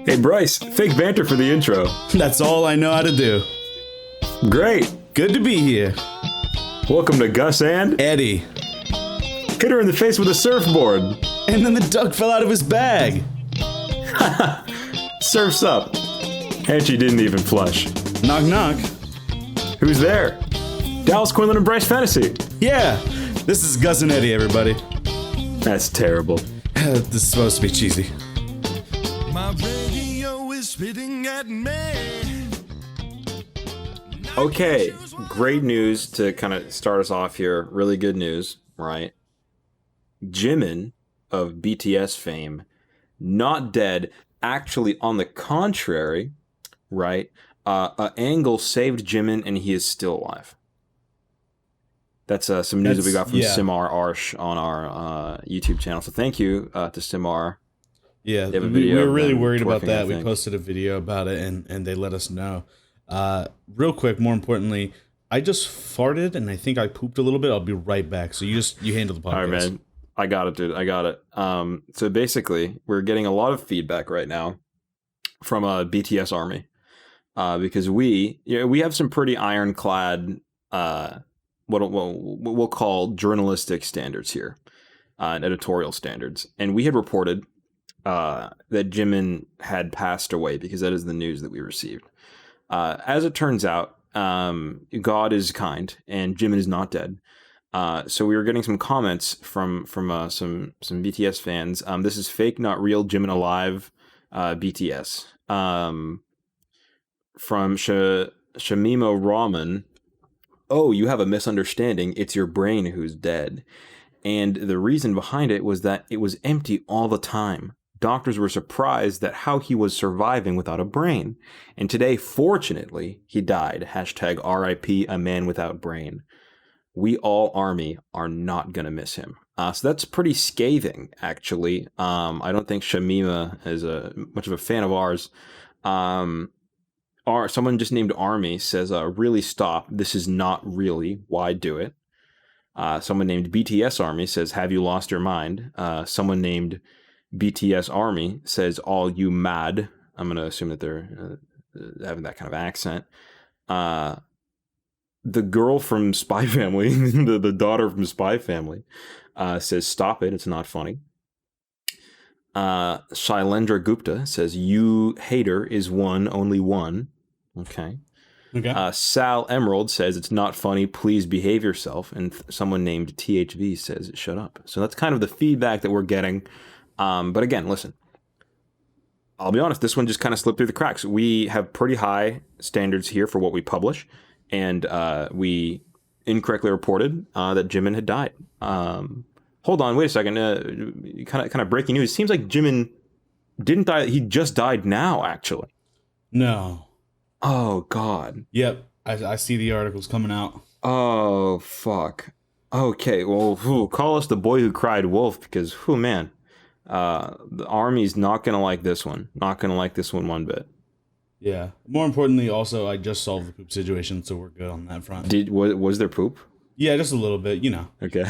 Hey Bryce, fake banter for the intro. That's all I know how to do. Great. Good to be here. Welcome to Gus and Eddie. hit her in the face with a surfboard. And then the duck fell out of his bag. Surf's up. And she didn't even flush. Knock, knock. Who's there? Dallas, Quinlan, and Bryce Fantasy. Yeah, this is Gus and Eddie, everybody. That's terrible. This is supposed to be cheesy. My radio is spitting at me. Okay, great news to kind of start us off here. Really good news, right? Jimin of BTS fame, not dead. Actually, on the contrary, right? Angle saved Jimin and he is still alive. That's some news that we got from Simar Arsh on our YouTube channel. So thank you to Simar. Yeah, we were really worried about that. We posted a video about it and they let us know. Real quick, more importantly, I just farted and I think I pooped a little bit. I'll be right back. So you handle the podcast. All right, man. I got it, dude. I got it. So basically, we're getting a lot of feedback right now from BTS Army because we have some pretty ironclad what we'll call journalistic standards here, editorial standards, and we had reported that Jimin had passed away because that is the news that we received. As it turns out, God is kind, and Jimin is not dead. So we were getting some comments from some BTS fans. This is fake, not real. Jimin alive. BTS. From Shamimo Rahman. Oh, you have a misunderstanding. It's your brain who's dead. And the reason behind it was that it was empty all the time. Doctors were surprised that how he was surviving without a brain. And today, fortunately, he died. Hashtag RIP, a man without brain. We all Army are not going to miss him. So that's pretty scathing, actually. I don't think Shamima is much of a fan of ours. Someone just named Army says, really stop. This is not really. Why do it? Someone named BTS Army says, have you lost your mind? Someone named BTS Army says, all you mad. I'm going to assume that they're having that kind of accent. The girl from Spy Family, the daughter from Spy Family, says, stop it. It's not funny. Shailendra Gupta says, you hater is one, only one. Okay. Sal Emerald says, it's not funny. Please behave yourself. And someone named THV says, shut up. So that's kind of the feedback that we're getting. But again, listen, I'll be honest. This one just kind of slipped through the cracks. We have pretty high standards here for what we publish. And we incorrectly reported that Jimin had died. Hold on, wait a second. Kind of breaking news. It seems like Jimin didn't die. He just died now, actually. No. Oh, God. Yep. I see the articles coming out. Oh, fuck. Okay, well, call us the boy who cried wolf because, man, the Army's not going to like this one. Not going to like this one bit. Yeah. More importantly, also, I just solved the poop situation, so we're good on that front. Was there poop? Yeah, just a little bit, you know. Okay.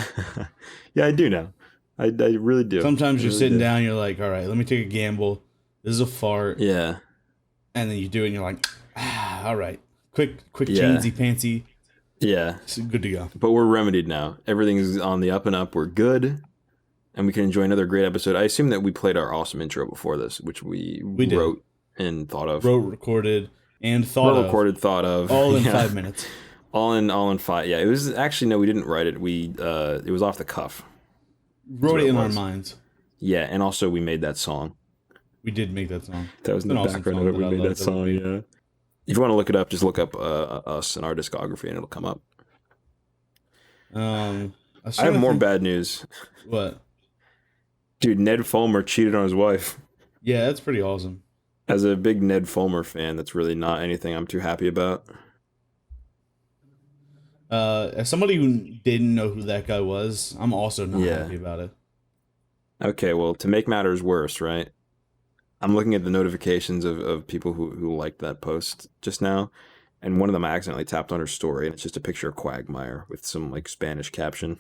Yeah, I do know. I really do. Sometimes you're sitting down, you're like, all right, let me take a gamble. This is a fart. Yeah. And then you do it, and you're like, all right. Quick chansy pantsy. Yeah. It's good to go. But we're remedied now. Everything is on the up and up. We're good. And we can enjoy another great episode. I assume that we played our awesome intro before this, which we wrote and thought of. Recorded, thought of. All in 5 minutes. All in 5. Yeah, it was actually, no, we didn't write it. It was off the cuff. Wrote it in our minds. Yeah, and also we made that song. We did make that song. That was in the background of it. We made that song, yeah. If you want to look it up, just look up us and our discography and it'll come up. I have more bad news. What? Dude, Ned Fulmer cheated on his wife. Yeah, that's pretty awesome. As a big Ned Fulmer fan, that's really not anything I'm too happy about. As somebody who didn't know who that guy was, I'm also not happy about it. Okay, well, to make matters worse, right? I'm looking at the notifications of people who liked that post just now, and one of them I accidentally tapped on her story, and it's just a picture of Quagmire with some like Spanish caption.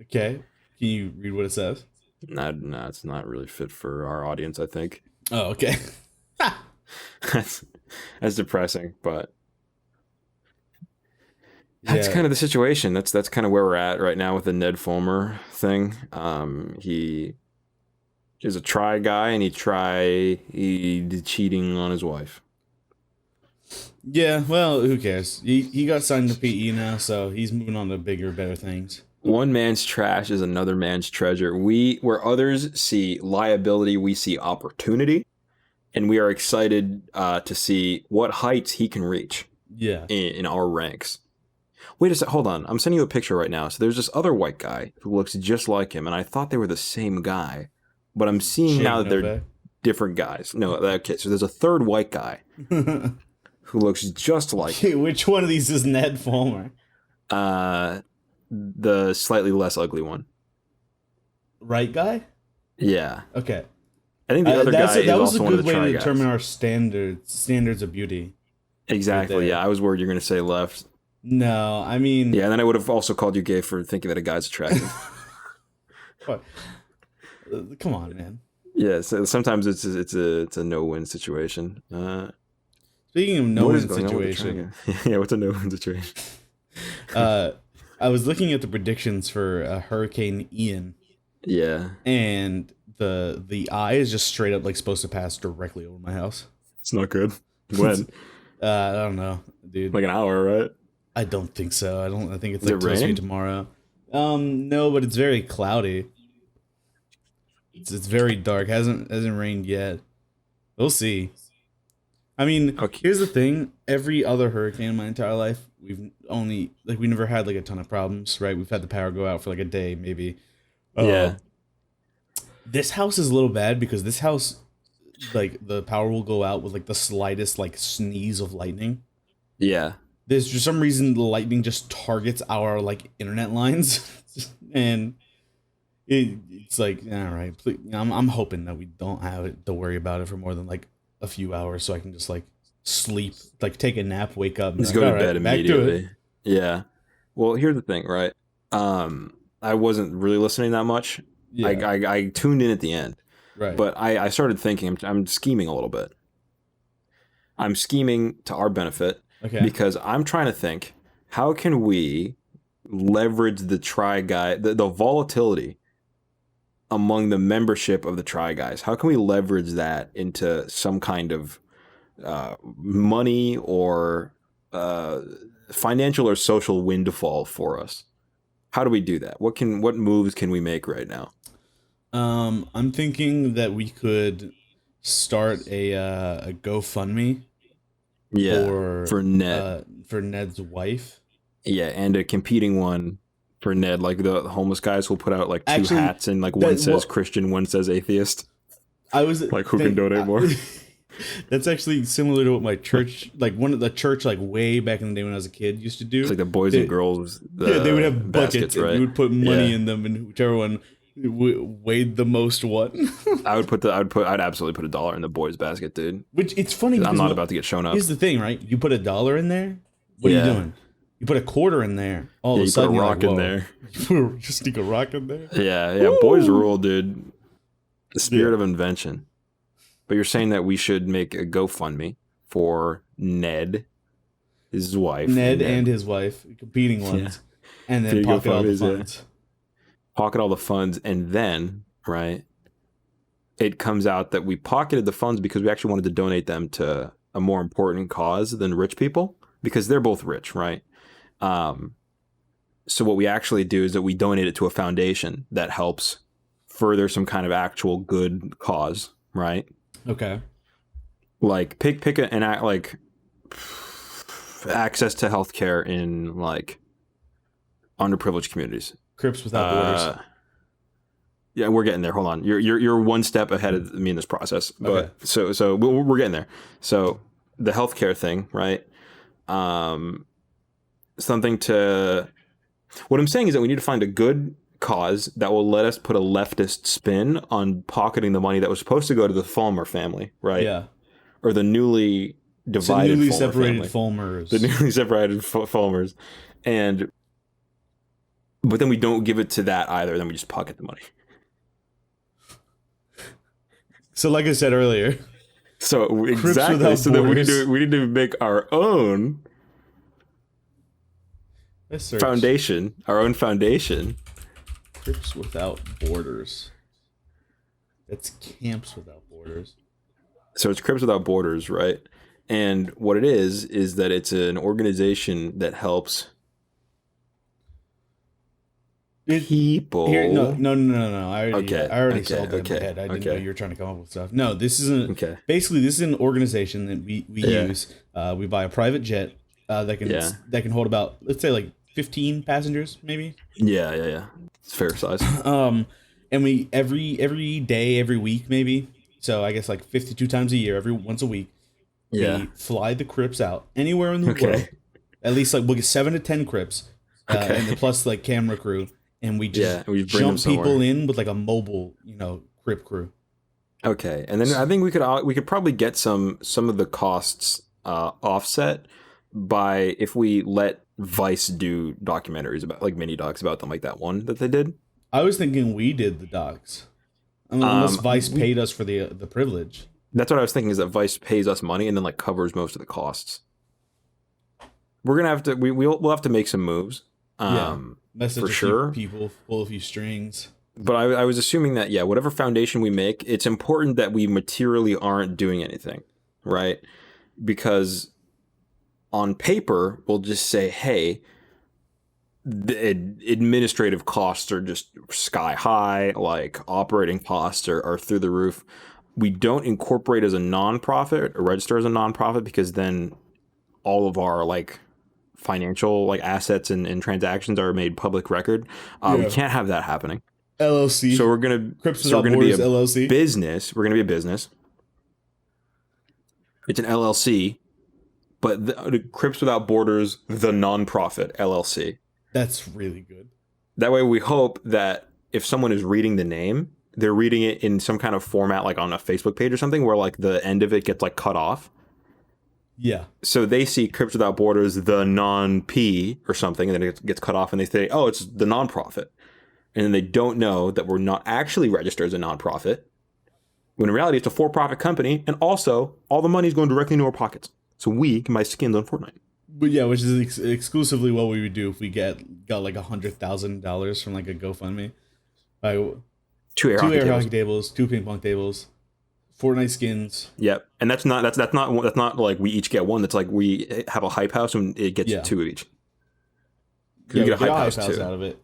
Okay, can you read what it says? No, it's not really fit for our audience, I think. Oh, okay. that's depressing, but that's kind of the situation. That's kind of where we're at right now with the Ned Fulmer thing. He is a try guy, and he did cheating on his wife. Yeah, well, who cares? He got signed to PE now, so he's moving on to bigger, better things. One man's trash is another man's treasure. Where others see liability, we see opportunity, and we are excited to see what heights he can reach. Yeah, in our ranks. Wait a sec, hold on. I'm sending you a picture right now. So there's this other white guy who looks just like him, and I thought they were the same guy, but I'm seeing now that they're different guys. No, okay. So there's a third white guy who looks just like him. Which one of these is Ned Fulmer? The slightly less ugly one. Right guy? Yeah. Okay. I think the other guy is also one of the try guys. That was a good way to determine our standards of beauty. Exactly. Right, yeah, I was worried you're going to say left. No, I mean... Yeah, and then I would have also called you gay for thinking that a guy's attractive. What? Come on, man. Yeah, so sometimes it's a no-win situation. Speaking of no-win situation... Yeah, what's a no-win situation? I was looking at the predictions for Hurricane Ian. Yeah. And the eye is just straight up like supposed to pass directly over my house. It's not good. When? I don't know, dude. Like an hour, right? I don't think so. I think it's like supposed to be tomorrow. No, but it's very cloudy. It's very dark. Hasn't rained yet. We'll see. I mean, Here's the thing. Every other hurricane in my entire life, we never had like a ton of problems, right? We've had the power go out for like a day, maybe. Yeah. This house is a little bad because this house, like, the power will go out with like the slightest like sneeze of lightning. Yeah. There's for some reason the lightning just targets our like internet lines, and it's like, all right, please, I'm hoping that we don't have to worry about it for more than like a few hours, so I can just like sleep, like take a nap, wake up, and just go to bed immediately. Yeah. Well, here's the thing, right? I wasn't really listening that much. Yeah. I tuned in at the end, right? But I started thinking. I'm scheming a little bit. I'm scheming to our benefit. Okay. Because I'm trying to think, how can we leverage the try guy, the volatility among the membership of the try guys? How can we leverage that into some kind of money or financial or social windfall for us? How do we do that? What moves can we make right now? I'm thinking that we could start a GoFundMe. Yeah, for Ned. For Ned's wife. Yeah, and a competing one for Ned. Like the homeless guys will put out like two hats, and like one says Christian, one says atheist. I was like, who can donate more? That's actually similar to what my church, like one of the church, like way back in the day when I was a kid, used to do. It's like the boys and girls. They would have buckets, right? And you would put money in them, and whichever one weighed the most I'd absolutely put $1 in the boys basket, dude. Which it's funny because I'm not about to get shown up. Here's the thing, right? You put $1 in there, what are you doing? You put a quarter in there, all of a sudden you put a rock in there. You just stick a rock in there. Yeah. Woo! Boys rule, dude. The spirit of invention. But you're saying that we should make a GoFundMe for Ned, his wife. Ned and his wife, competing ones, and then pocket all the funds. Pocket all the funds, and then, right, it comes out that we pocketed the funds because we actually wanted to donate them to a more important cause than rich people, because they're both rich, right? So what we actually do is that we donate it to a foundation that helps further some kind of actual good cause, right? Okay. Like pick an act like access to healthcare in like underprivileged communities. Crips Without Borders. Yeah, we're getting there. Hold on, you're one step ahead of me in this process, but okay. So we're getting there. So the healthcare thing, right? Something to. What I'm saying is that we need to find a good cause that will let us put a leftist spin on pocketing the money that was supposed to go to the Fulmer family, right? Yeah. Or the newly divided, newly separated Fulmers. The newly separated Fulmers, but then we don't give it to that either. Then we just pocket the money. So, like I said earlier, So exactly. So then we need to make our own foundation. Our own foundation. Crips Without Borders. That's Camps Without Borders. So it's Crips Without Borders, right? And what it is that it's an organization that helps people. No. I already solved it in my head. I didn't know you were trying to come up with stuff. No, this isn't. Okay. Basically, this is an organization that we use. We buy a private jet that can hold about, let's say, like 15 passengers, maybe. Yeah. It's fair size. And we every day, every week, maybe. So I guess like 52 times a year, once a week. We fly the Crips out anywhere in the world. At least like we'll get 7 to 10 Crips, and plus like camera crew, and we just jump people in with like a mobile, Crip crew. Okay, and then I think we could probably get some of the costs offset by if we let Vice do documentaries about, like, mini docs about them, like that one that they did. I was thinking we did the docs, unless Vice paid us for the privilege. That's what I was thinking, is that Vice pays us money and then like covers most of the costs. We're gonna have to we'll have to make some moves. Message for sure. People, pull a few strings. But I was assuming that whatever foundation we make, it's important that we materially aren't doing anything, right? Because on paper we'll just say, hey, the administrative costs are just sky high, like operating costs are through the roof. We don't incorporate as a nonprofit or register as a nonprofit, because then all of our like financial like assets and transactions are made public record. We can't have that happening. LLC. So we're gonna be a LLC business. We're gonna be a business. It's an LLC, but the Crips Without Borders, the nonprofit LLC. That's really good. That way, we hope that if someone is reading the name, they're reading it in some kind of format, like on a Facebook page or something, where like the end of it gets like cut off. Yeah. So they see Crips Without Borders, the non-P or something, and then it gets cut off, and they say, oh, it's the nonprofit. And then they don't know that we're not actually registered as a nonprofit, when in reality it's a for-profit company, and also all the money is going directly into our pockets, so we can buy skins on Fortnite. But yeah, which is exclusively what we would do if we got like $100,000 from like a GoFundMe. Two air hockey tables, 2 ping pong tables, Fortnite skins. Yep, and that's not like we each get one. That's like we have a hype house and it gets 2 of each. Yeah, we get a hype house out of it.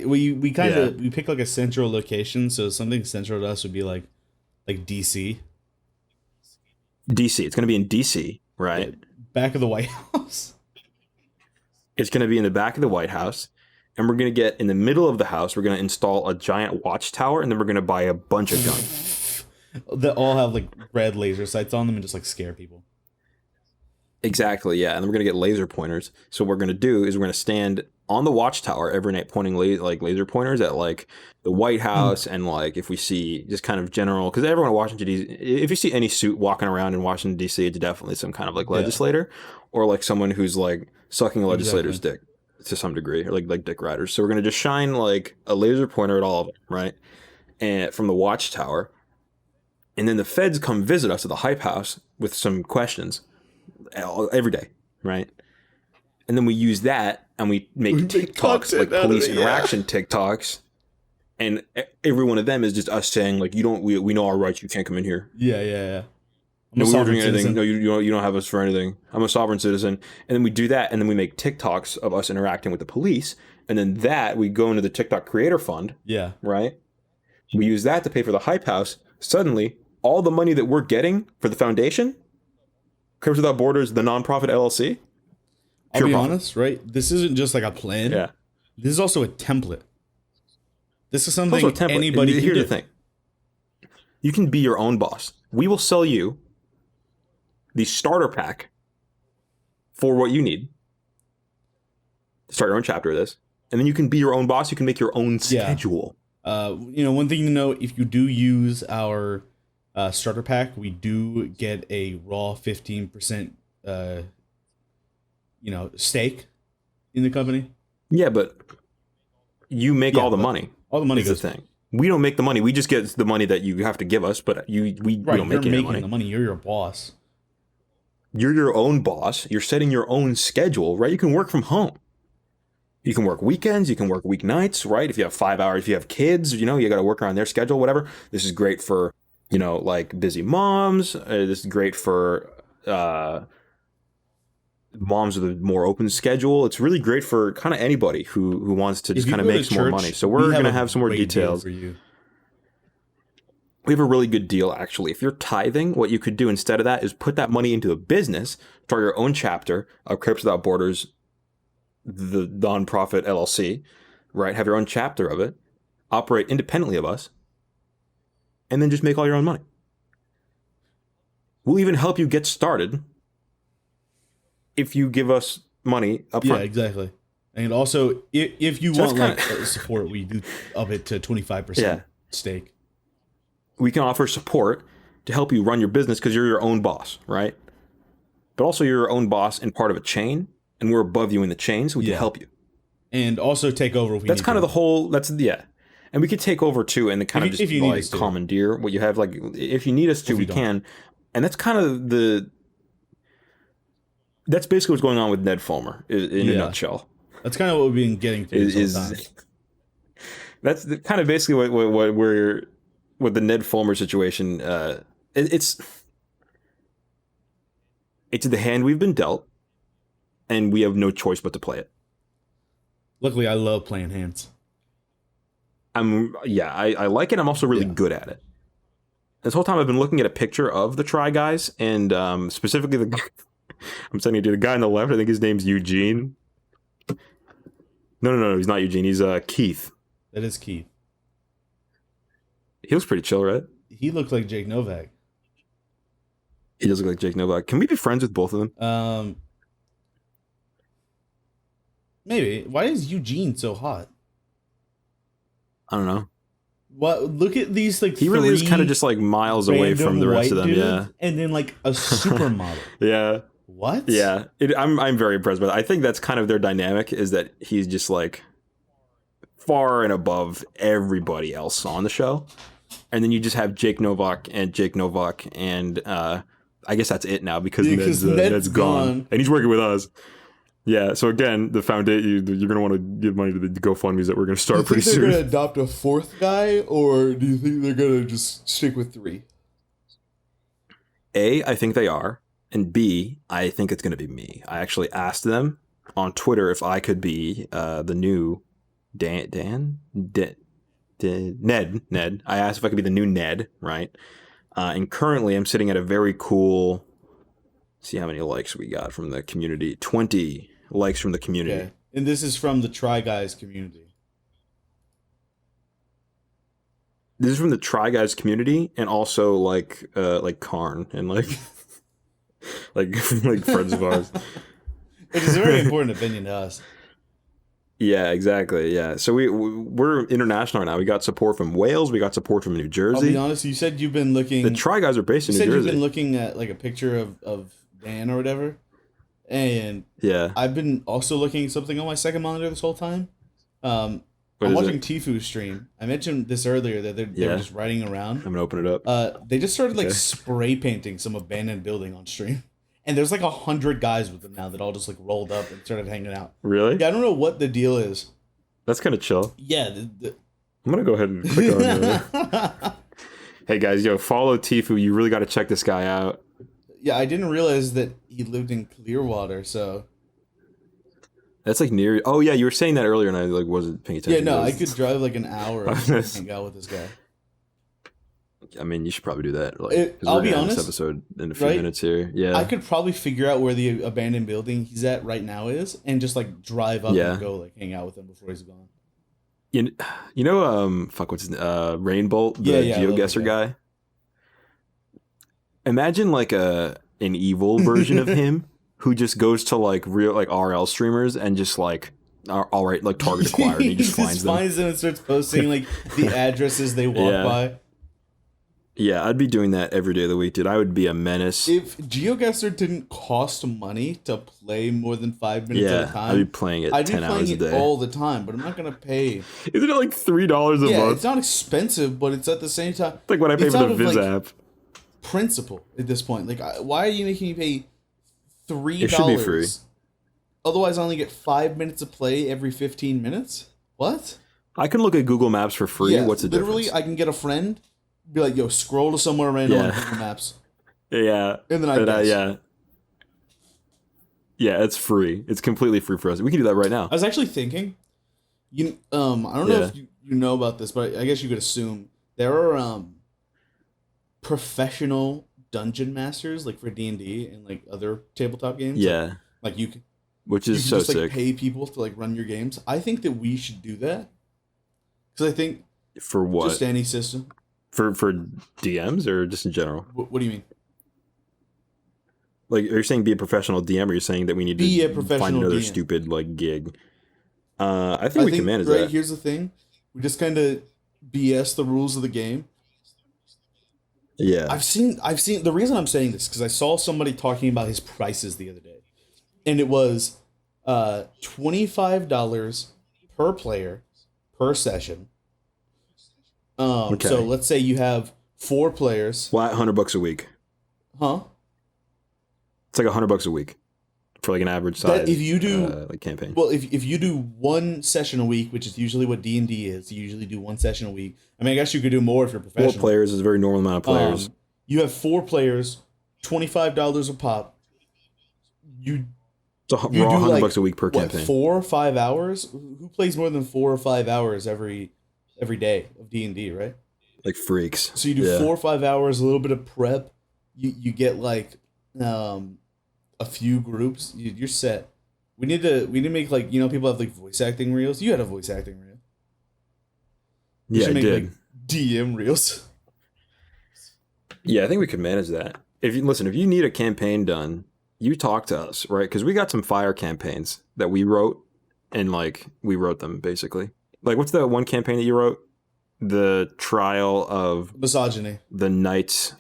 We kind of we pick like a central location, so something central to us would be like DC. DC. It's going to be in DC, right? Back of the White House. It's going to be in the back of the White House. And we're going to get in the middle of the house, we're going to install a giant watchtower, and then we're going to buy a bunch of guns. That all have like red laser sights on them and just like scare people. Exactly, yeah. And then we're going to get laser pointers. So what we're going to do is we're going to stand on the watchtower every night pointing laser pointers at like the White House, and like if we see just kind of general, because everyone in Washington DC, if you see any suit walking around in Washington DC, it's definitely some kind of like legislator or like someone who's like sucking a legislator's dick to some degree, or like dick riders. So we're going to just shine like a laser pointer at all of them, right? And from the watchtower, and then the feds come visit us at the hype house with some questions every day, right? And then we use that and we make TikToks, like police interaction TikToks, and every one of them is just us saying like, we know our rights, you can't come in here. Yeah. No, we weren't doing anything. No, you don't have us for anything. I'm a sovereign citizen. And then we do that, and then we make TikToks of us interacting with the police, and then that we go into the TikTok Creator Fund. Yeah. Right? We use that to pay for the hype house. Suddenly, all the money that we're getting for the foundation, Crips Without Borders, the nonprofit LLC. I'll be honest, right? This isn't just like a plan. Yeah. This is also a template. This is something anybody can do. Here's the thing. You can be your own boss. We will sell you the starter pack for what you need to start your own chapter of this, and then you can be your own boss. You can make your own schedule. One thing to note: if you do use our starter pack, we do get a raw 15% stake in the company. Yeah, but you make all the money. All the money goes. The thing. We don't make the money. We just get the money that you have to give us, but we don't make any money. The money. You're your boss. You're your own boss. You're setting your own schedule, right? You can work from home. You can work weekends. You can work weeknights, right? If you have 5 hours, if you have kids, you got to work around their schedule, whatever. This is great for, like busy moms. This is great for moms with a more open schedule. It's really great for kind of anybody who wants to just kind of make some more money. So we're going to have some more details. For you. We have a really good deal, actually. If you're tithing, what you could do instead of that is put that money into a business, start your own chapter of Crips Without Borders, the nonprofit LLC, right? Have your own chapter of it, operate independently of us, and then just make all your own money. We'll even help you get started if you give us money up front. Yeah, exactly. And also, if you want support, we do up it to 25% stake. We can offer support to help you run your business because you're your own boss, right? But also you're your own boss and part of a chain, and we're above you in the chain, so we can help you. And also take over if we That's kind of the whole, And we could take over too and kind of just like commandeer what you have. Like, if you need us to, we can. And that's kind of that's basically what's going on with Ned Fulmer in a nutshell. That's kind of what we've been getting to. That's kind of basically what we're... With the Ned Fulmer situation, it's the hand we've been dealt, and we have no choice but to play it. Luckily, I love playing hands. I like it. I'm also really good at it. This whole time I've been looking at a picture of the Try Guys, and specifically the guy I'm sending you to the guy on the left. I think his name's Eugene. No, he's not Eugene. He's Keith. That is Keith. He looks pretty chill, right? He looked like Jake Novak. He does look like Jake Novak. Can we be friends with both of them? Maybe. Why is Eugene so hot? I don't know. What? Look at these he really is kind of just like miles away from the rest of them. Yeah, and then like a supermodel. Yeah. What? Yeah. I'm very impressed by that. I think that's kind of their dynamic, is that he's just like far and above everybody else on the show. And then you just have Jake Novak, and I guess that's it now because Ned's gone. And he's working with us. Yeah, so again, the foundation, you're going to want to give money to the GoFundMes that we're going to start pretty soon. Do you think they're going to adopt a fourth guy, or do you think they're going to just stick with 3? A, I think they are. And B, I think it's going to be me. I actually asked them on Twitter if I could be the new Ned. I asked if I could be the new Ned, right? And currently I'm sitting at a very cool, see how many likes we got from the community. 20 likes from the community. Okay. And this is from the Try Guys community. This is from the Try Guys community, and also like Karn and like friends of ours. Which is a very important opinion to us. Yeah, exactly. Yeah, so we're international right now. We got support from Wales. We got support from New Jersey. I'll be honest. You said you've been looking. The Try Guys are based in New Jersey. You said you've been looking at like a picture of Dan or whatever, and I've been also looking at something on my second monitor this whole time. I'm watching Tifu's stream. I mentioned this earlier that they're just riding around. I'm gonna open it up. They just started spray painting some abandoned building on stream. And there's 100 guys with them now that all just rolled up and started hanging out. Really? Yeah, I don't know what the deal is. That's kind of chill. Yeah. I'm going to go ahead and click on it. Hey guys, follow Tifu. You really got to check this guy out. Yeah, I didn't realize that he lived in Clearwater, so. That's near. Oh yeah, you were saying that earlier and I wasn't paying attention. Yeah, no, I could drive an hour and hang out with this guy. I mean, you should probably do that. I'll be honest. This episode in a few minutes here. Yeah, I could probably figure out where the abandoned building he's at right now is, and just drive up and go hang out with him before he's gone. What's his Rainbolt, the GeoGuessr guy. Imagine an evil version of him who just goes to real RL streamers and just all right, target acquired. And he just finds them and starts posting the addresses they walk by. Yeah, I'd be doing that every day of the week, dude. I would be a menace. If GeoGuessr didn't cost money to play more than 5 minutes at a time, I'd be playing it 10 hours a day. All the time, but I'm not going to pay. Isn't it like $3 a month? Yeah, it's not expensive, but it's at the same time. It's like what I pay for the Viz app. Principle at this point. Like, why are you making me pay $3? It should be free. Otherwise, I only get 5 minutes of play every 15 minutes? What? I can look at Google Maps for free. Yeah, What's the literally, difference? I can get a friend, be like, yo, scroll to somewhere random on Google Maps. Yeah. And then I guess. Yeah, it's free. It's completely free for us. We can do that right now. I was actually thinking, I don't know if you know about this, but I guess you could assume there are professional dungeon masters like for D&D and like other tabletop games. Yeah. Like you can, which is you can so just, like, sick. pay people to like run your games. I think that we should do that because I think for what? Just any system. For DMs or just in general? What do you mean? Like, are you saying be a professional DM, or are you saying that we need to find another DM. stupid like gig? I think we can manage that. Here's the thing: we just kind of BS the rules of the game. Yeah, I've seen. The reason I'm saying this because I saw somebody talking about his prices the other day, and it was $25 per player per session. Okay. So let's say you have 4 players. Well, $100 a week. Huh? It's like $100 a week for like an average size. If you do like campaign. Well, if you do 1 session a week, which is usually what D&D is, you usually do 1 session a week. I mean, I guess you could do more if you're professional. 4 players is a very normal amount of players. You have 4 players, $25 a pop. You It's raw do $100 like, a week per campaign. 4 or 5 hours? Who plays more than 4 or 5 hours every day of D&D, right? Like freaks. So you do 4 or 5 hours, a little bit of prep. You get like a few groups. You're set. We need to make like, people have like voice acting reels. You had a voice acting reel. Yeah, I did. Like DM reels. Yeah, I think we could manage that. If you need a campaign done, you talk to us, right? Because we got some fire campaigns that we wrote, and like we wrote them basically. Like, what's the one campaign that you wrote? The Trial of Misogyny. The Knights.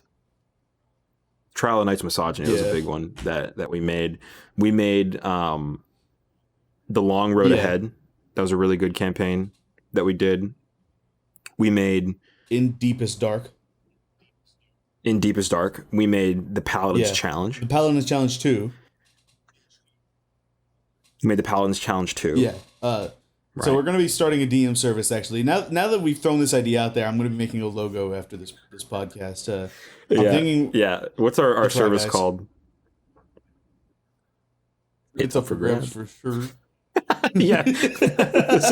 Trial of Knights Misogyny was a big one that we made. We made The Long Road Ahead. That was a really good campaign that we did. We made In Deepest Dark. We made the Paladin's Challenge. The Paladin's Challenge 2. We made the Paladin's Challenge 2. Yeah. So we're going to be starting a DM service, actually. Now that we've thrown this idea out there, I'm going to be making a logo after this podcast. I'm thinking... Yeah. What's our service called? It's up for grabs for sure. Yeah. This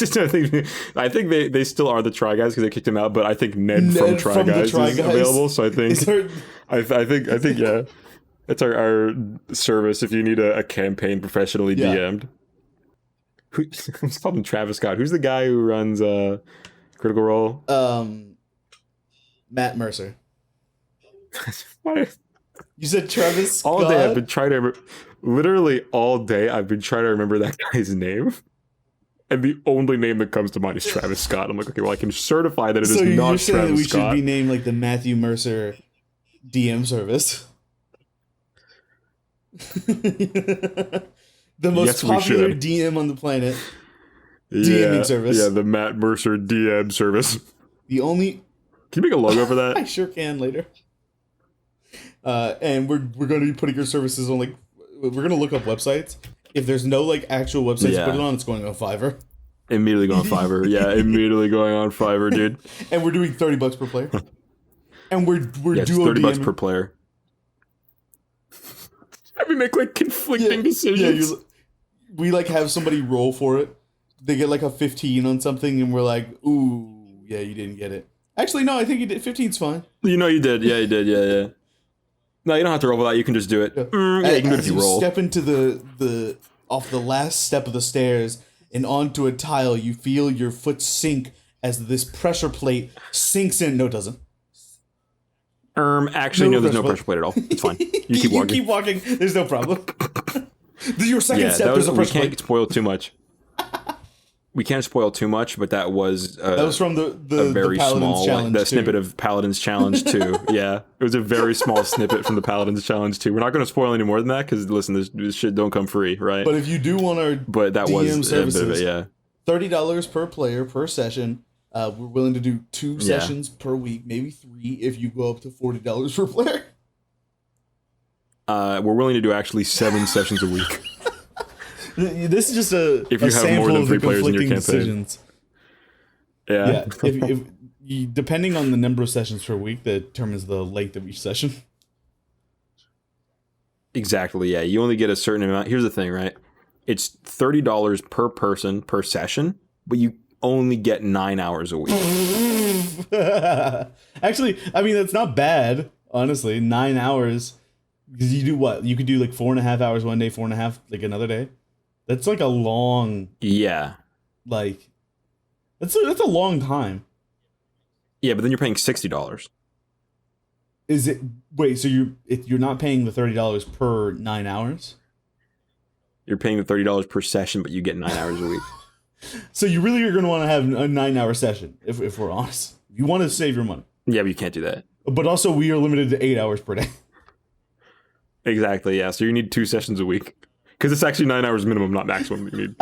is no thing. I think they still are the Try Guys because they kicked him out, but I think Ned from Try Guys is available, so I think I think yeah. It's our service if you need a campaign professionally DM'd. Who's called him Travis Scott? Who's the guy who runs Critical Role? Matt Mercer. What? You said Travis Scott? All day I've been trying to remember. Literally all day I've been trying to remember that guy's name. And the only name that comes to mind is Travis Scott. I'm like, okay, well, I can certify that it is not Travis Scott. So you're saying that we should be named like the Matthew Mercer DM service? The most popular DM on the planet. DMing service. Yeah, the Matt Mercer DM service. The only... Can you make a logo for that? I sure can later. And we're going to be putting your services on like... We're going to look up websites. If there's no like actual websites to put it on, it's going on Fiverr. Immediately going on Fiverr. Yeah, immediately going on Fiverr, dude. And we're doing $30 per player. And we're duo $30 per player. We make like conflicting decisions. Yeah, we like have somebody roll for it. They get like a 15 on something, and we're like, "Ooh, yeah, you didn't get it." Actually, no, I think you did. 15's fine. You did. Yeah, you did. Yeah. No, you don't have to roll for that. You can just do it. Yeah, you can do it if you roll. Step into the off the last step of the stairs and onto a tile. You feel your foot sink as this pressure plate sinks in. No, it doesn't. Actually, no, there's no pressure plate at all. It's fine. You keep walking. You keep walking. There's no problem. Your second step, there's a pressure plate. We can't spoil too much. we can't spoil too much, but that was from the very the small Challenge the snippet of Paladin's Challenge 2. Yeah, it was a very small snippet from the Paladin's Challenge 2. We're not going to spoil any more than that because listen, this shit don't come free, right? But if you do want our DM services, a bit of it, yeah. $30 per player per session. We're willing to do 2 sessions per week, maybe 3 if you go up to $40 per player. We're willing to do actually 7 sessions a week. This is just a if you have more than 3 players in your campaign. Decisions. Yeah. if depending on the number of sessions per week, that determines the length of each session. Exactly. Yeah. You only get a certain amount. Here's the thing, right? It's $30 per person per session, but you only get 9 hours a week. Actually, I mean that's not bad. Honestly, 9 hours. Because you do what? You could do like 4.5 hours one day, 4.5 like another day. That's like a long. Yeah. Like, that's a long time. Yeah, but then you're paying $60. Is it? Wait, so you're not paying the $30 per 9 hours? You're paying the $30 per session, but you get 9 hours a week. So you really are going to want to have a 9-hour session, if we're honest. You want to save your money. Yeah, but you can't do that. But also, we are limited to 8 hours per day. Exactly, yeah. So you need 2 sessions a week. Because it's actually 9 hours minimum, not maximum you need.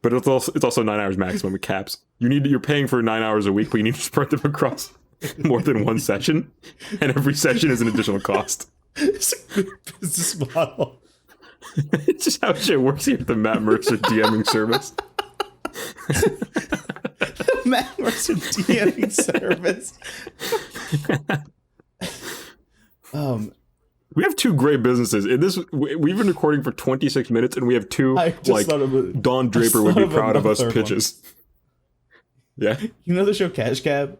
But it's also 9 hours maximum with caps. You're paying for 9 hours a week, but you need to spread them across more than one session. And every session is an additional cost. It's a good business model. It's just how shit works here at the Matt Mercer DMing service. Matt Mercer DMing service. We have 2 great businesses. In this, we've been recording for 26 minutes, and we have 2 like Don Draper would be proud of us pitches. One. Yeah, you know the show Cash Cab?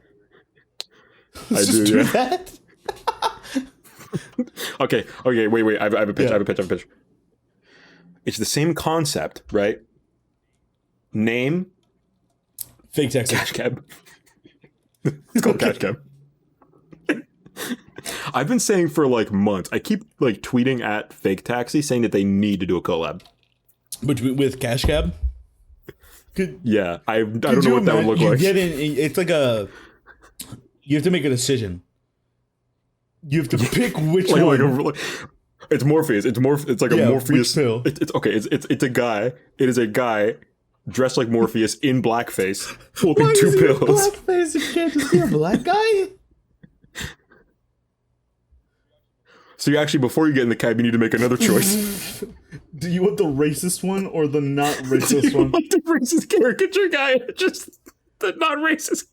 I do. Yeah. That? Okay. Wait. I have a pitch. It's the same concept, right? Name. Fake taxi. Cash Cab. It's called Cash Cab. I've been saying for like months. I keep like tweeting at Fake Taxi saying that they need to do a collab. With Cash Cab? Yeah, I don't know what that would look like. It's like you have to make a decision. You have to pick which one. It's Morpheus. It's like a Morpheus. Which pill? It's okay. It's a guy. It is a guy dressed like Morpheus in blackface, holding 2 pills. Blackface? You can't just be a black guy. So you actually, before you get in the cab, you need to make another choice. Do you want the racist one or the not racist one? Want the racist caricature guy, just the not racist.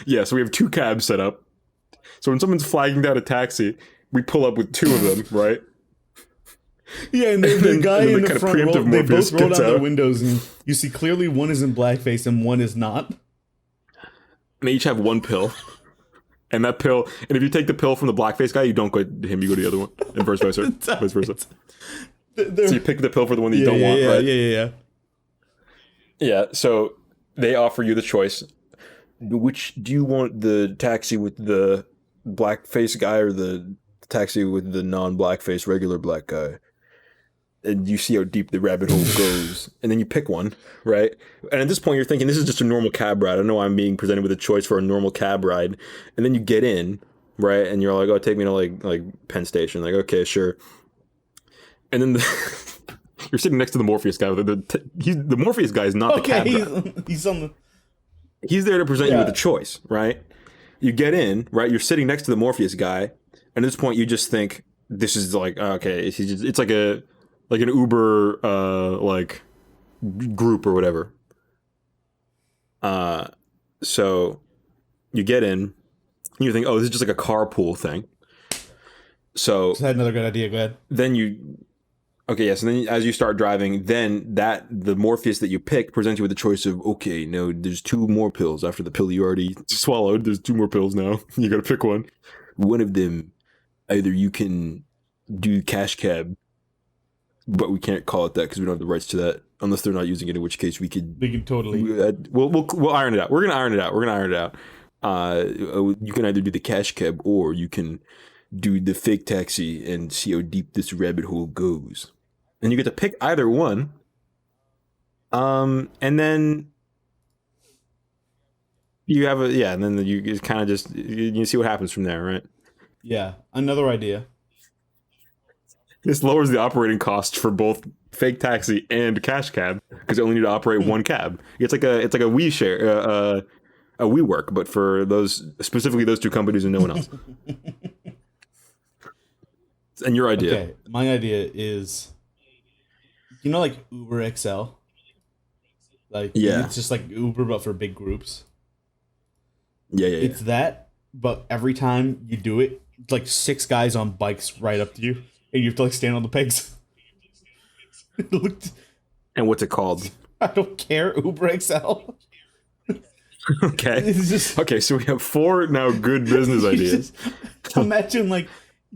Yeah, so we have 2 cabs set up. So when someone's flagging down a taxi, we pull up with 2 of them, right? Yeah, and the guy in the front row, they both roll down their windows, and you see clearly one is in blackface and one is not. And they each have 1 pill. And that pill, and if you take the pill from the blackface guy, you don't go to him, you go to the other one, and vice versa. So you pick the pill for the one that you don't want, right? Yeah. Yeah, so they offer you the choice. Which do you want, the taxi with the blackface guy or the taxi with the non-blackface regular black guy? And you see how deep the rabbit hole goes. And then you pick one, right? And at this point, you're thinking, this is just a normal cab ride. I know I'm being presented with a choice for a normal cab ride. And then you get in, right? And you're like, oh, take me to like Penn Station. Like, okay, sure. And then you're sitting next to the Morpheus guy. The Morpheus guy is not the cab driver. He's there to present you with a choice, right? You get in, right? You're sitting next to the Morpheus guy. And at this point, you just think, this is like, okay, it's like an Uber like group or whatever. So you get in, and you think, oh, this is just like a carpool thing. So I had another good idea. Go ahead. Then so then as you start driving, then the Morpheus that you pick presents you with the choice of, okay, no, there's 2 more pills after the pill you already swallowed. There's 2 more pills now. You got to pick one. One of them, either you can do Cash Cab, but we can't call it that because we don't have the rights to that unless they're not using it. In which case, we can totally. We'll iron it out. We're gonna iron it out. You can either do the Cash Cab or you can do the Fake Taxi and see how deep this rabbit hole goes. And you get to pick either one. And then You have and then you kind of just you see what happens from there, right? Yeah, another idea. This lowers the operating cost for both fake taxi and cash cab because you only need to operate one cab. It's like a we share, a WeWork, but for specifically those two companies and no one else. And your idea? Okay, my idea is, like Uber XL. Like it's just like Uber but for big groups. Yeah. It's that, but every time you do it, like 6 guys on bikes right up to you, and you have to like stand on the pegs. And what's it called? I don't care. Uber XL. Okay. Okay, so we have 4 now good business ideas. Imagine like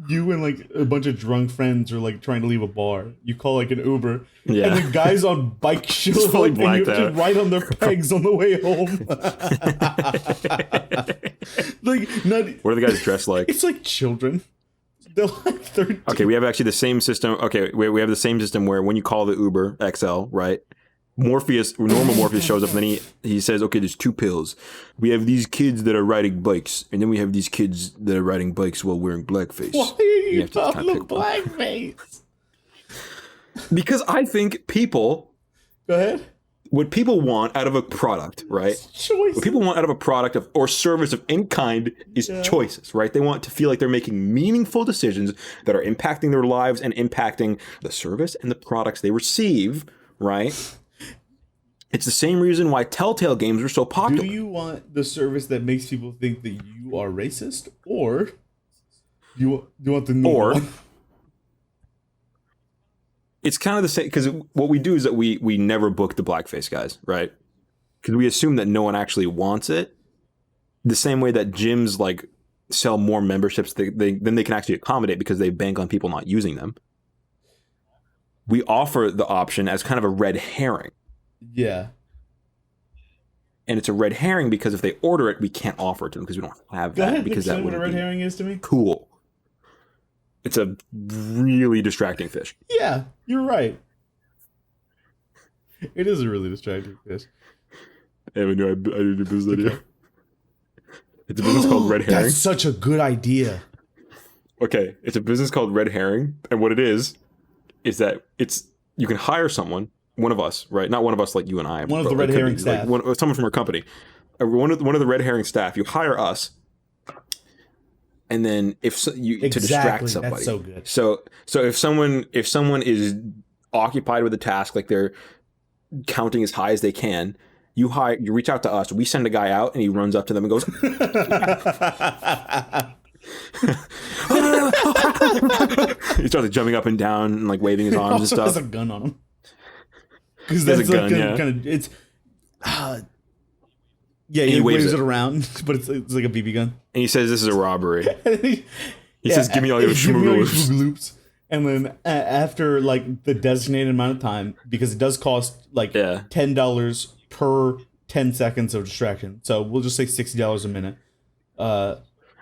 you and like a bunch of drunk friends are like trying to leave a bar. You call like an Uber, and the guys on bikes show up, and you have to ride on their pegs on the way home. What are the guys dressed like? It's like children. They're like 13. Okay, we have actually the same system. Okay, we have the same system where when you call the Uber XL, right? Normal Morpheus shows up and then he says, okay, there's 2 pills. We have these kids that are riding bikes, and then we have these kids that are riding bikes while wearing blackface. Why are you talking about blackface? Because I think people... Go ahead. What people want out of a product, right? Choice. What people want out of a product or service of any kind is choices, right? They want to feel like they're making meaningful decisions that are impacting their lives and impacting the service and the products they receive, right? It's the same reason why Telltale games are so popular. Do you want the service that makes people think that you are racist, or do you want the normal one? It's kind of the same, because what we do is that we never book the blackface guys, right? Because we assume that no one actually wants it. The same way that gyms like sell more memberships than they can actually accommodate because they bank on people not using them. We offer the option as kind of a red herring. Yeah. And it's a red herring because if they order it, we can't offer it to them because we don't have that. Because that what a red herring is to me? Cool. It's a really distracting fish. Yeah, you're right. It is a really distracting fish. I did a business idea. It's a business called Red Herring. That's such a good idea. Okay, it's a business called Red Herring, and what it is that you can hire someone, one of us, right? Not one of us like you and I. One of the Red Herring staff. Like someone from our company. One of the Red Herring staff. You hire us. And then to distract somebody. That's so good. So if someone is occupied with a task, like they're counting as high as they can, you reach out to us. We send a guy out, and he runs up to them and goes. He starts jumping up and down and like waving his arms and stuff. Has a gun on him. Because that's a gun. Kind of it's. Yeah, he waves it around, but it's like a BB gun. And he says, "This is a robbery." He says, "Give me all your schmoogle loops." And then after like the designated amount of time, because it does cost like $10 per 10 seconds of distraction, so we'll just say $60 a minute.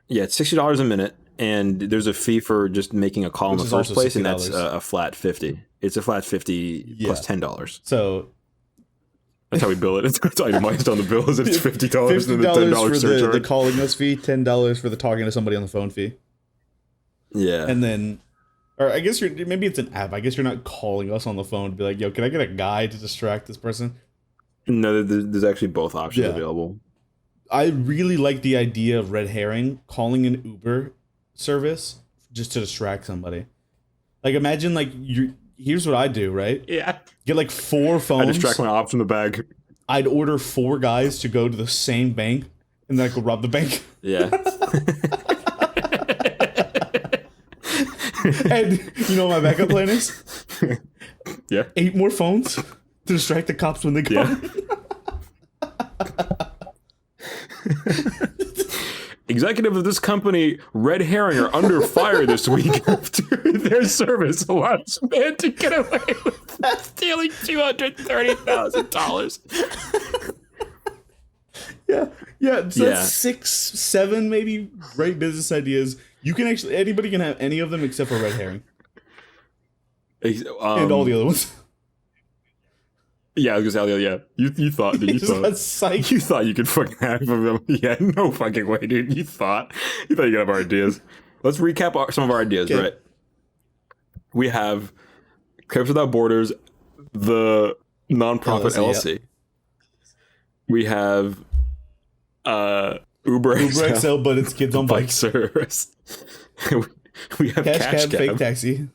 It's $60 a minute, and there's a fee for just making a call in the first place, and that's a flat $50. It's a flat $50 plus $10. So. That's how we bill it. It's itemized on the bill. It's $50 $50 and the $10 for surcharge. the calling us fee, $10 for the talking to somebody on the phone fee. Yeah. And then, or I guess maybe it's an app. I guess you're not calling us on the phone to be like, yo, can I get a guy to distract this person? No, there's actually both options available. I really like the idea of Red Herring calling an Uber service just to distract somebody. Like imagine like here's what I do, right? Yeah. Get like 4 phones. I distract my ops in the bag. I'd order 4 guys to go to the same bank, and then I go rob the bank. Yeah. And you know what my backup plan is? Yeah. 8 more phones to distract the cops when they come. Executives of this company, Red Herring, are under fire this week after their service allows man to get away with stealing $230,000. Yeah. So that's 6, 7 maybe great business ideas. You can actually anybody can have any of them except for Red Herring. And all the other ones. Yeah, I was gonna say, yeah. You thought, dude. You thought you could fucking have them. Yeah, no fucking way, dude. You thought you could have our ideas. Let's recap some of our ideas, okay. Right? We have Crepes Without Borders, the nonprofit LLC. Yep. We have Uber XL, but it's kids on bike service. We have Cash Cab, fake taxi.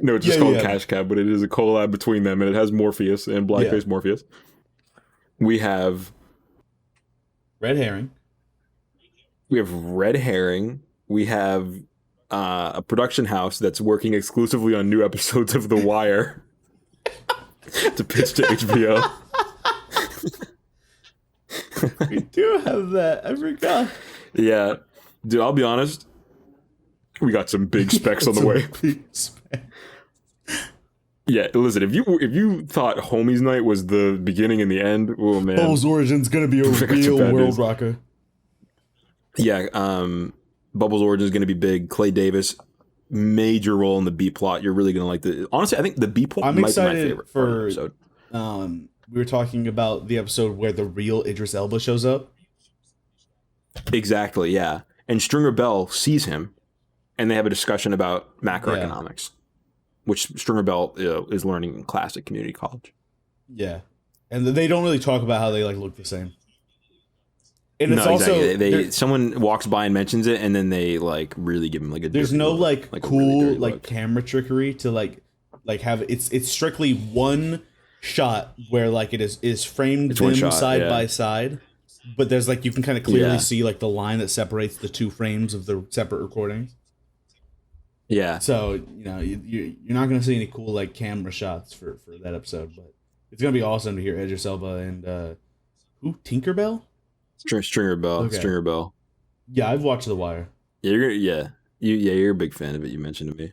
No, it's just called Cash Cab, but it is a collab between them, and it has Morpheus and Blackface Morpheus. We have Red Herring. We have Red Herring. We have a production house that's working exclusively on new episodes of The Wire to pitch to HBO. We do have that. I forgot. Yeah. Dude, I'll be honest. We got some big specs on the way. Yeah, listen, if you thought Homies Night was the beginning and the end, oh man. Bubbles' Origin's gonna be a real world rocker. Yeah, Bubbles' Origin is gonna be big. Clay Davis, major role in the B plot. You're really gonna like the. Honestly, I think the B plot might be my favorite for episode. We were talking about the episode where the real Idris Elba shows up. Exactly, yeah. And Stringer Bell sees him, and they have a discussion about macroeconomics. Which Stringer Bell is learning in classic community college. Yeah, and they don't really talk about how they look the same. And it's exactly. Someone walks by and mentions it, and then they really give him a. There's no cool really camera trickery to have it's strictly one shot where it is framed them side by side, but there's you can kind of clearly see the line that separates the two frames of the separate recordings. Yeah. So, you're not going to see any cool, camera shots for that episode, but it's going to be awesome to hear Idris Elba and, who? Tinkerbell? Stringer Bell. Okay. Stringer Bell. Yeah, I've watched The Wire. Yeah, you're a big fan of it. You mentioned to me.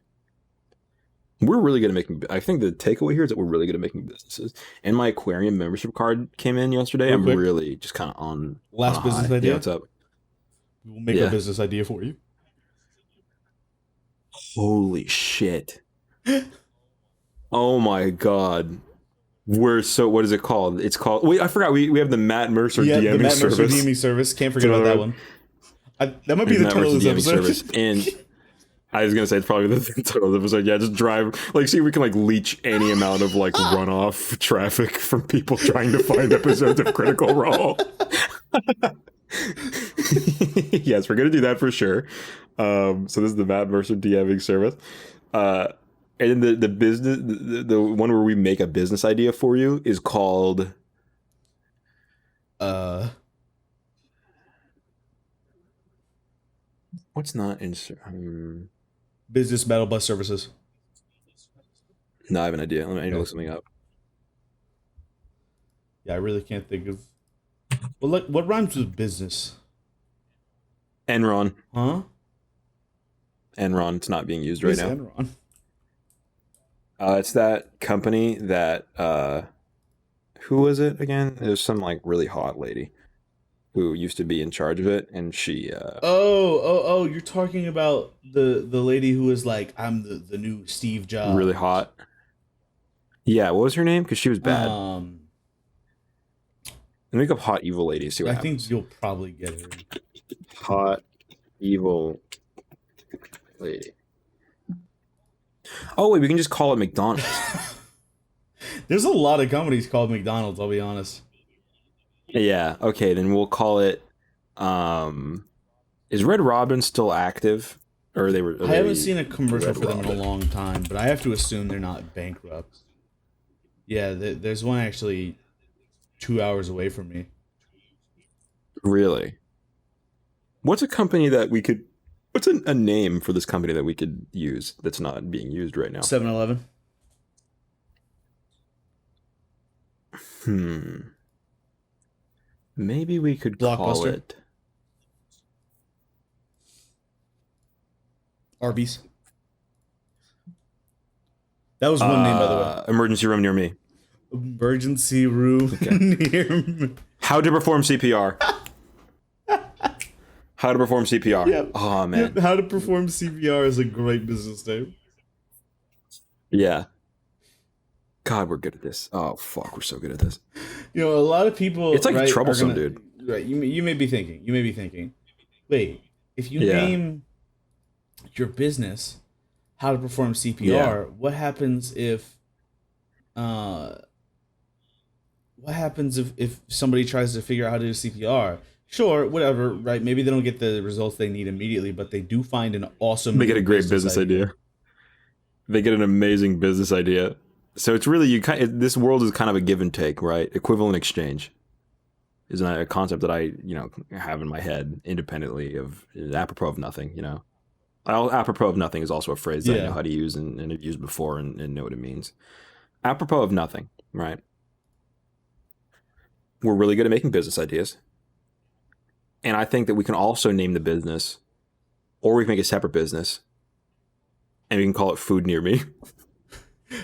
We're really good at making, I think the takeaway here is that we're really good at making businesses. And my aquarium membership card came in yesterday. I'm really just kind of on. Last business idea? Yeah, what's up? We'll make a business idea for you. Holy shit. Oh my god. What is it called? It's called, wait, I forgot, we have the Matt Mercer DMing service. The Matt Mercer DMing service. Can't forget about that one. That might be the title of this episode. And I was going to say, it's probably the title of the episode. Yeah, just drive, see if we can leech any amount of runoff traffic from people trying to find episodes of Critical Role. Yes, we're going to do that for sure. So this is the Matt Mercer DMing service. And the business, the one where we make a business idea for you is called what's not Business Battle Bus Services. No, I have an idea. I need to look something up. Yeah, I really can't think of. Well, what rhymes with business? Enron. Huh? Enron. It's not being used right now. Enron? It's that company that who was it again? There's some really hot lady who used to be in charge of it, and she Oh, you're talking about the lady who was I'm the new Steve Jobs. Really hot. Yeah, what was her name? Because she was bad. Make up hot evil lady. See what happens. I think you'll probably get her. Hot evil lady. Oh wait, we can just call it McDonald's. There's a lot of companies called McDonald's, I'll be honest. Yeah, okay, then we'll call it is Red Robin still active? Or I haven't seen a commercial for them in a long time, but I have to assume they're not bankrupt. Yeah, there's one actually 2 hours away from me. Really? What's a company that we could what's a name for this company that we could use that's not being used right now? 7-Eleven. Maybe we could call it Arby's. That was one name, by the way. Emergency room near me. Emergency room near me. How to perform CPR. How to perform CPR. Yep. Oh, man. Yep. How to perform CPR is a great business name. Yeah. God, we're good at this. Oh fuck, we're so good at this. You know, a lot of people. It's like troublesome, dude. Right, you may be thinking. Wait, if you name your business how to perform CPR, what happens if somebody tries to figure out how to do CPR? Sure, whatever, right? Maybe they don't get the results they need immediately, but they do find an awesome. They get a great business idea. They get an amazing business idea. So it's really this world is kind of a give and take, right? Equivalent exchange is a concept that I have in my head independently of apropos of nothing. Apropos of nothing is also a phrase that I know how to use and have used before and know what it means. Apropos of nothing, right? We're really good at making business ideas. And I think that we can also name the business, or we can make a separate business, and we can call it Food Near Me.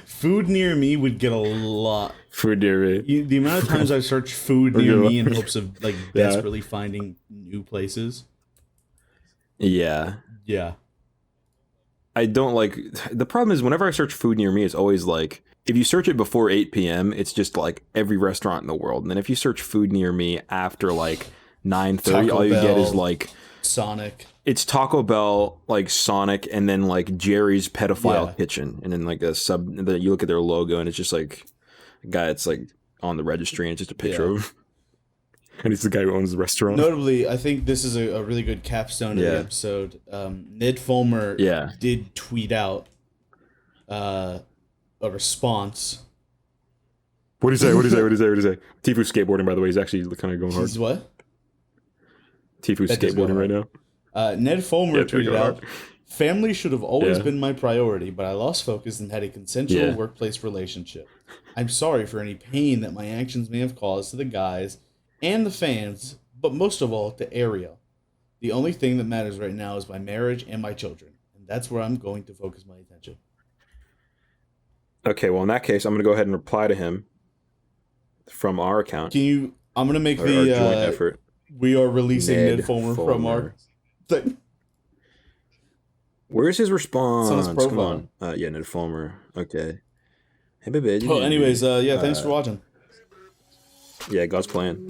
Food Near Me would get a lot. Food Near Me. The amount of times I've searched Food Near Me in hopes of desperately finding new places. Yeah. Yeah. I don't like... The problem is whenever I search Food Near Me, it's always like... If you search it before 8 p.m., it's just like every restaurant in the world. And then if you search Food Near Me after like 9:30, all you get is like... Sonic. It's Taco Bell, like Sonic, and then like Jerry's Pedophile Kitchen. And then like you look at their logo and it's just like a guy that's like on the registry and it's just a picture of him. And he's the guy who owns the restaurant. Notably, I think this is a really good capstone of the episode. Ned Fulmer did tweet out a response. What do you say? Tifu skateboarding, by the way. He's actually kind of going hard. He's what? Tifu's skateboarding right now. Ned Fulmer tweeted out, "Family should have always been my priority, but I lost focus and had a consensual workplace relationship. I'm sorry for any pain that my actions may have caused to the guys and the fans, but most of all to Ariel. The only thing that matters right now is my marriage and my children, and that's where I'm going to focus my attention." Okay, well, in that case, I'm going to go ahead and reply to him from our account. I'm going to make our joint effort. We are releasing Ned Fulmer from our thing. Where's his response? It's on his profile. Come on. Ned Fulmer. Okay. Hey, baby. Well, anyways, thanks for watching. Yeah, God's plan.